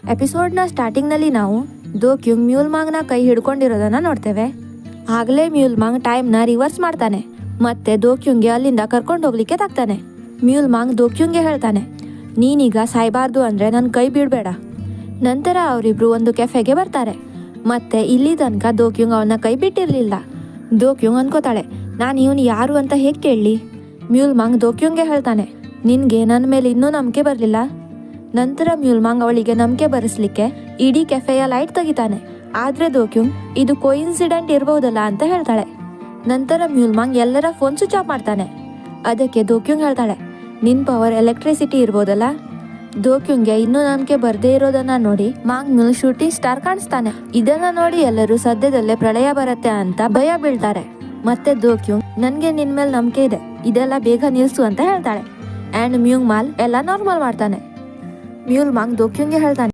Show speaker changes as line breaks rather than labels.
ಎಪಿಸೋಡ್ನ ಸ್ಟಾರ್ಟಿಂಗ್ನಲ್ಲಿ ನಾವು ದೋಕ್ಯುಂಗ್ ಮ್ಯೂಲ್ ಮಾಂಗ್ನ ಕೈ ಹಿಡ್ಕೊಂಡಿರೋದನ್ನ ನೋಡ್ತೇವೆ. ಆಗಲೇ ಮ್ಯೂಲ್ ಮಾಂಗ್ ಟೈಮ್ನ ರಿವರ್ಸ್ ಮಾಡ್ತಾನೆ ಮತ್ತೆ ದೋಕ್ಯುಂಗ್ಗೆ ಅಲ್ಲಿಂದ ಕರ್ಕೊಂಡು ಹೋಗ್ಲಿಕ್ಕೆ ತಾಗ್ತಾನೆ. ಮ್ಯೂಲ್ ಮಾಂಗ್ ದೋಕ್ಯುಂಗ್ಗೆ ಹೇಳ್ತಾನೆ, ನೀನೀಗ ಸಾಯ್ಬಾರ್ದು ಅಂದರೆ ನನ್ನ ಕೈ ಬಿಡಬೇಡ. ನಂತರ ಅವರಿಬ್ರು ಒಂದು ಕೆಫೆಗೆ ಬರ್ತಾರೆ. ಮತ್ತೆ ಇಲ್ಲಿ ತನಕ ದೋಕ್ಯುಂಗ್ ಅವನ ಕೈ ಬಿಟ್ಟಿರಲಿಲ್ಲ. ದೋಕ್ಯುಂಗ್ ಅನ್ಕೋತಾಳೆ, ನಾನು ಇವನು ಯಾರು ಅಂತ ಹೇಗೆ ಕೇಳಲಿ. ಮ್ಯೂಲ್ ಮಾಂಗ್ ದೋಕ್ಯುಂಗ್ಗೆ ಹೇಳ್ತಾನೆ, ನಿನಗೆ ನನ್ನ ಮೇಲೆ ಇನ್ನೂ ನಂಬಿಕೆ ಬರಲಿಲ್ಲ. ನಂತರ ಮ್ಯೂಲ್ ಮಾಂಗ್ ಅವಳಿಗೆ ನಂಬಿಕೆ ಬರೆಸ್ಲಿಕ್ಕೆ ಇಡೀ ಕೆಫೆಯ ಲೈಟ್ ತೆಗಿತಾನೆ. ಆದರೆ ದೋಕ್ಯುಂಗ್ ಇದು ಕೋಇನ್ಸಿಡೆಂಟ್ ಇರಬಹುದಲ್ಲ ಅಂತ ಹೇಳ್ತಾಳೆ. ನಂತರ ಮ್ಯೂಲ್ ಮಾಂಗ್ ಎಲ್ಲರ ಫೋನ್ ಸ್ವಿಚ್ ಆಫ್ ಮಾಡ್ತಾನೆ. ಅದಕ್ಕೆ ದೋಕ್ಯುಂಗ್ ಹೇಳ್ತಾಳೆ, ನಿನ್ನ ಪವರ್ ಎಲೆಕ್ಟ್ರಿಸಿಟಿ ಇರ್ಬೋದಲ್ಲ. ದೋಕ್ಯುಂಗ್ಗೆ ಇನ್ನೂ ನಂಬಿಕೆ ಬರದೇ ಇರೋದನ್ನ ನೋಡಿ ಮಾಂಗ್ ಮ್ಯೂಲ್ ಶೂಟಿಂಗ್ ಸ್ಟಾರ್ ಕಾಣಿಸ್ತಾನೆ. ಇದನ್ನ ನೋಡಿ ಎಲ್ಲರೂ ಸದ್ಯದಲ್ಲೇ ಪ್ರಳಯ ಬರುತ್ತೆ ಅಂತ ಭಯ ಬೀಳ್ತಾರೆ. ಮತ್ತೆ ದೋಕ್ಯುಂಗ್, ನನಗೆ ನಿನ್ ಮೇಲೆ ನಂಬಿಕೆ ಇದೆ, ಇದೆಲ್ಲ ಬೇಗ ನಿಲ್ಸು ಅಂತ ಹೇಳ್ತಾಳೆ. ಆ್ಯಂಡ್ ಮ್ಯೂಂಗ್ ಮಾಲ್ ಎಲ್ಲ ನಾರ್ಮಲ್ ಮಾಡ್ತಾನೆ. ಮ್ಯೂಲ್ ಮಾಂಗ್ ದೋಕ್ಯುಂಗ್ಗೆ ಹೇಳ್ತಾನೆ,